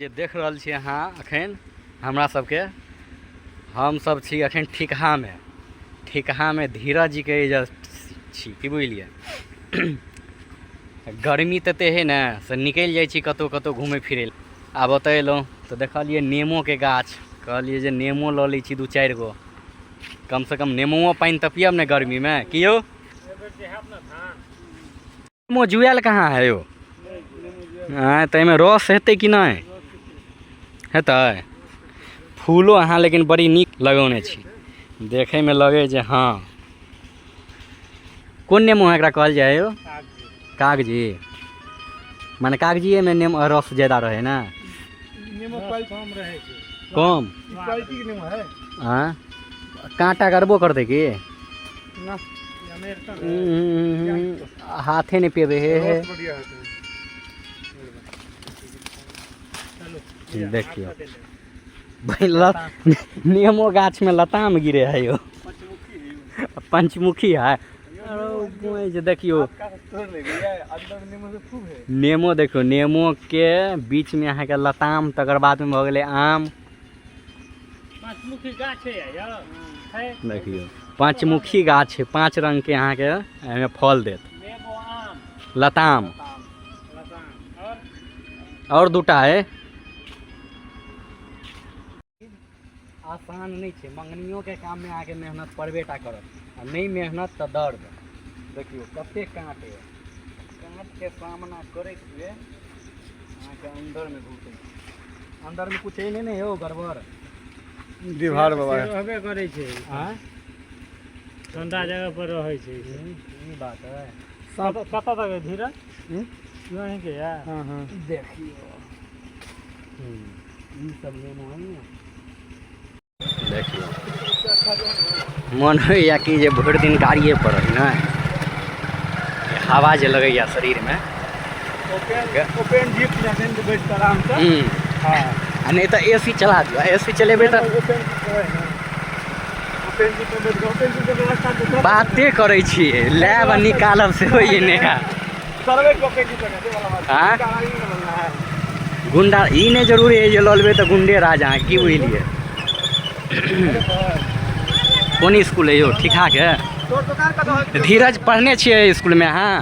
जे देख रहल छी अहाँ अखन हमरा सबके हम सब छी अखन ठिकहा में धीरज जी के छी की बुझलिए। गर्मी तते है ना से निकल जाए छी कतो कतो घूमे फिरे। आब ओतऽ एलहुँ तऽ देखलिए नेमो के गाछ, कहलिए जे नेमो लऽ लै छी 2-4 गो, कम से कम नेमो पानी तऽ पियब ने गर्मी में। कि यौ नेमो जुआल कहाँ है यो? ताहिमे रस हेतै कि नहीं हेतै? फूलो अहाँ लेकिन बड़ी नीक लगौने छी, देखे में लगे जे हाँ। कौन नेमो एकरा कहल जाए यो? कागजी। माने कागजिए में नेमो रस ज़्यादा रहे ना? नेमो क्वालिटी कम रहे छै। कम क्वालिटी के नेमो है। हाँ कांटा करबो करते कि ना अमेरिकन हाथे नहीं पेबे हे। बढ़िया है। देखियो भाई नेमो गाछ में लताम गिरे है यो, पंचमुखी है। देखियो नेमो, देखियो नेमो के बीच में अहाँ के लताम, तकर बाद में भ गेलै आम। पंचमुखी गाछ है। देखियो पंचमुखी गाछ है, 5 रंग के अहाँ के एमे फल देत। नेमो, आम, लताम और 2टा है। आसान नहीं है, मंगनियों के काम में आके मेहनत पड़बेटा करत, आ नहीं मेहनत तो दर्द। देखियो कते कांट है, कांट के सामना करे हुए के अंदर में घुसे, अंदर में कुछ है नहीं हो गड़बड़। दीवार बाबा रहबे करे छै। हां ठंडा जगह पर रहे छै। ई बात है। सब कत तक है धीरज? यहीं के है। हां देखियो ई सब नेमो है ना। देखियो मन होइया कि जे भर दिन गाड़िए पर रही ना, हवा जे लगैया शरीर में। ओपन जीप जैसे बैठ के आराम से। हां आ नहीं तो एसी चला दियो, एसी चलेबे तो ओपन जीप में बैठ के ओपन जीप के व्यवस्था तो बातें करे छी, लैब निकालब से होइए ने। सर्वे के ओपन जीप के वाला बात। हां गाड़ी नहीं बनना है। गुंडा ई नहीं जरूरी है जे ललबे तो गुंडे राजा की बुझलिए। कौन स्कूल है यो? ठिकहा के? तोर दुकान का धीरज पढ़ने छिए स्कूल में? हाँ